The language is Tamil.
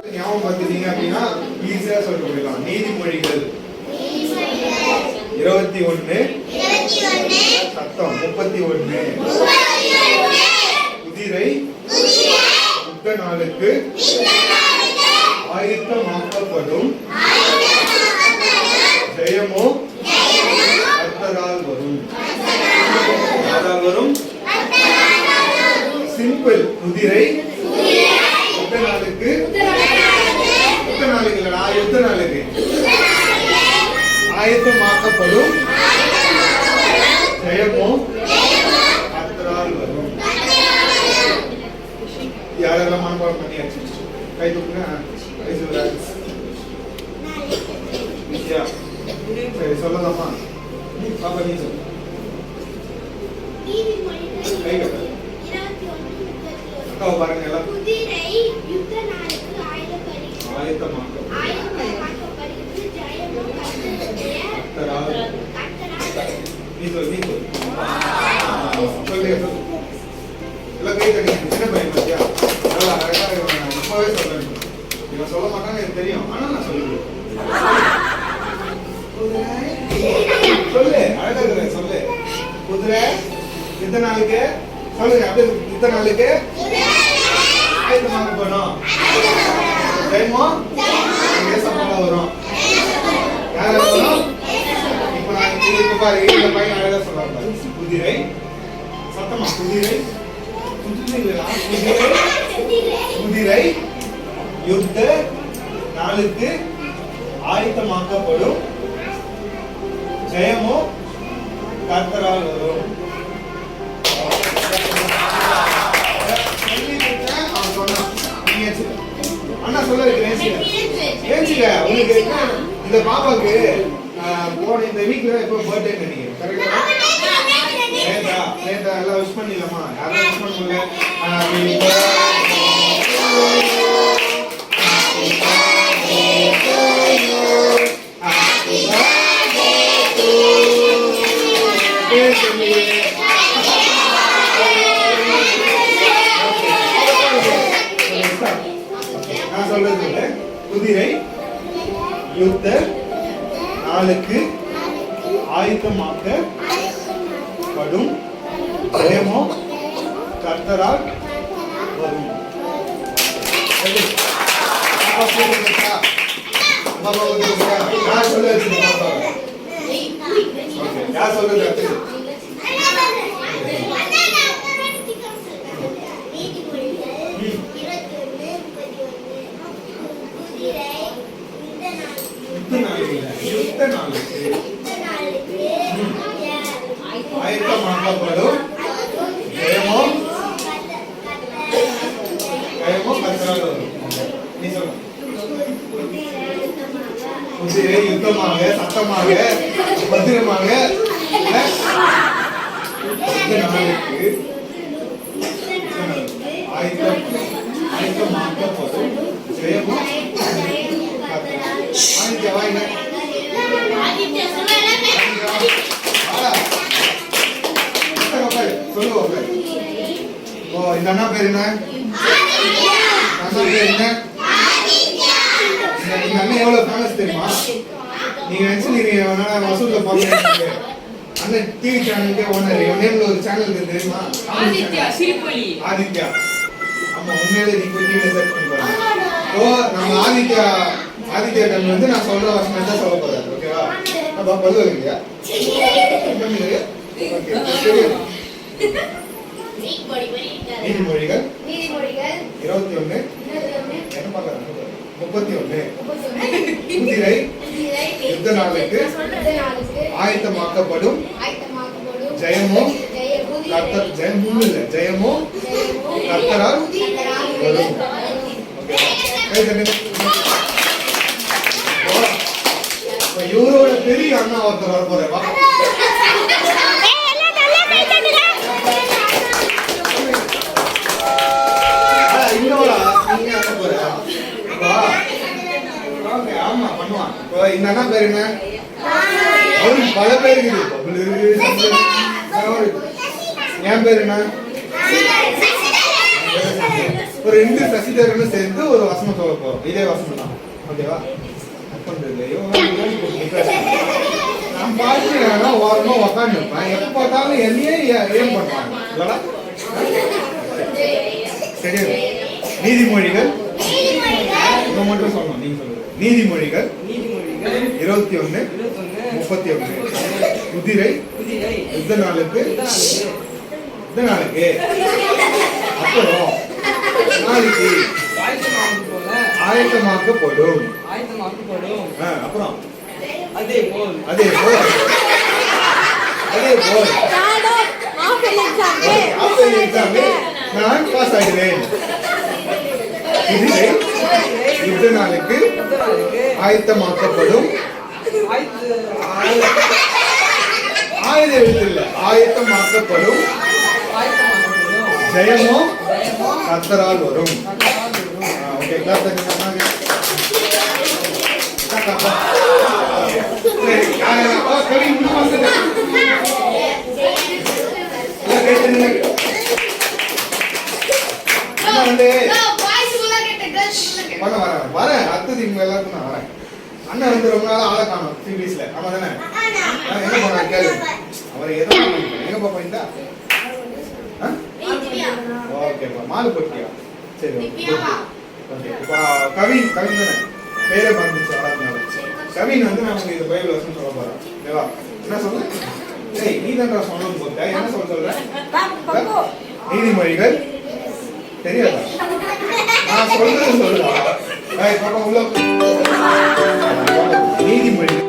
ஞாபகம் பார்த்துட்டீங்க அப்படின்னா ஈஸியா சொல்ல முடியலாம். நீதிமொழிகள் 21 சத்தம் 31 குதிரை யுத்த நாளுக்கு ஆயத்தமாக்கப்படும் ஜெயமோ கர்த்தரால் வரும். யாரால் வரும்? சிம்பிள். குதிரை யுத்த நாளுக்கு இல்லடா, யுத்த நாளுக்கு ஆயத்தமாக்கப்படும் ஜெயமோ கர்த்தரால் வரும். யாரெல்லாம் மனப்பாடம் பண்ணியாச்சு? கை தூக்குங்க. சரி சொல்லலாமா? பாப்பா நீ சொல்லு. கை கட்டு. அக்காவை பாருங்க எல்லாம். குதிரை யுத்த நாளுக்கு ஆயத்தமாக்கப்படுகிறது ஜெயமோ கர்த்தரால். நீ சொல்லு. சொல்லு எல்லாம் கை தட்டி. சின்ன பையன் பாத்தியா? நல்லா அழகா இப்பவே சொல்றேன். இவன் சொல்ல மாட்டான்னு எனக்கு தெரியும், ஆனா நான் சொல்லுவேன். சொல்லு அழகா சொல்லு. குதிரை யுத்த நாளுக்கு சொல்லுங்க. அப்படியே யுத்த நாளுக்கு ஆயத்தமாக்கப்படும் ஜெயமோ சம்பளம் வரும். யாரால வரும்? இப்ப நான் இப்ப பாரு இந்த பையன் அழகா சொல்றாங்க. குதிரை சத்தமா குதிரை குதிரை யுத்த நாளுக்கு ஆயத்தமாக்கப்படும் ஜெயமோ கர்த்தரால் வரும். அண்ணா சொல்ல ஏஞ்சிக்க. உங்களுக்கு இந்த பாப்பாக்கு போன இந்த வீக்ல எப்போ பர்த்டே நினைக்கிறேன். கரெக்டா? நேத்தா எல்லாம் விஷ் பண்ணிடலாமா? யாரும் விஷ் பண்ண முடியல. நான் சொல்றது குதிரை யுத்த நாளுக்கு ஆயத்தமாக்கப்படும் ஜெயமோ கர்த்தரால் வரும். யார் சொல்றது? யுத்த நாளுக்கு ஆயத்தமாக்கப்படும் ஜெயமோ கர்த்தரால் வரும். நீ சொல்லு. குதிரை யுத்தமாக சத்தமாக பத்திரமாக நாளுக்கு ஆயத்தமாக்கப்படும் ஜெயமோ சொல்லுவோம். இந்த அண்ணா பேர் என்ன? இந்த அண்ணன் எவ்வளவு ஃபேமஸ் தெரியுமா? நீங்க நினைச்சு வசூல்ல பாருங்க. அண்ணன் டிவி சேனலுக்கு ஓனர். நேம்ல ஒரு சேனல் இருக்கு தெரியுமா? ஆதித்யா. ஆமா உண்மையிலே நீங்க டிவில சர்ச் பண்ணி பாருங்க. ஓ நம்ம ஆதித்யா டன் வந்து நான் சொல்ற வசனம் தான் சொல்ல போறேன். ஓகேவா? அப்ப பல்லு இல்லையா? ஓகே சரி. நீதிமொழிகள் 21 என்ன பார்க்கறாங்க? 31 குதிரை யுத்த நாளுக்கு ஆயத்தமாக்கப்படும் ஜெயமோ ஜெயமோ கர்த்தரால் வரும். இவரோட பெரிய அண்ணா ஒருத்தர் வர போறேன். ஆமா பண்ணுவான். இந்த அண்ணா பேர் என்ன? அவருக்கு பல பேர் இருக்குது. என் பேர் என்ன? ஒரு 2 சசிதரனும் சேர்ந்து ஒரு வசனம் சொல்ல போறோம். இதே வசனம் தான். ஓகேவா? நான் பாத்துக்கிறேன் ஓரமா உக்காந்துருப்பேன். எப்ப பார்த்தாலும் என்னையே ஏன் பண்றாங்க இல்லடா? சரி, நீதிமொழிகள் இதை மட்டும் சொல்லணும். நீங்க சொல்லுங்க. நீதிமொழிகள் 21 31. குதிரை யுத்த நாளுக்கு அப்புறம் நாளைக்கு ஆயத்தமாக்கப்படும். அப்புறம் அதே போல் நான் பாஸ் ஆகிறேன். குதிரை யுத்த நாளுக்கு ஆயத்தமாக்கப்படும். ஆயுத எழுத்துல ஆயத்தமாக்கப்படும். ஜெயமோ கர்த்தரால் வரும். ஓகே, கிளாஸ் தருங்க. கவி இன்னும் வந்து வரேன். அடுத்தது இவங்க எல்லாருக்கும் நான் வரேன். அண்ணன் வந்து ரொம்ப நாள் ஆளை காணும் சிபிஎஸ்ல. ஆமா தானே? என்ன பண்ண கேளு. அவர் எதோ எங்க பாப்பா இந்த ஓகேப்பா மாலை போட்டியா? சரி ஓகே. இப்போ கவின் தானே பேரே மறந்துச்சு. கவின் வந்து நமக்கு இந்த பைபிள் வசனம் சொல்ல போறோம். ஓகேவா? என்ன சொல்ல? ஏய், நீ தான் சொல்லணும் போட்ட. என்ன சொல்ற? நீதிமொழிகள் தெரியாதா? நான் சொல்றது சொல்லுவா. பாப்பா உள்ள நீதிமொழிகள்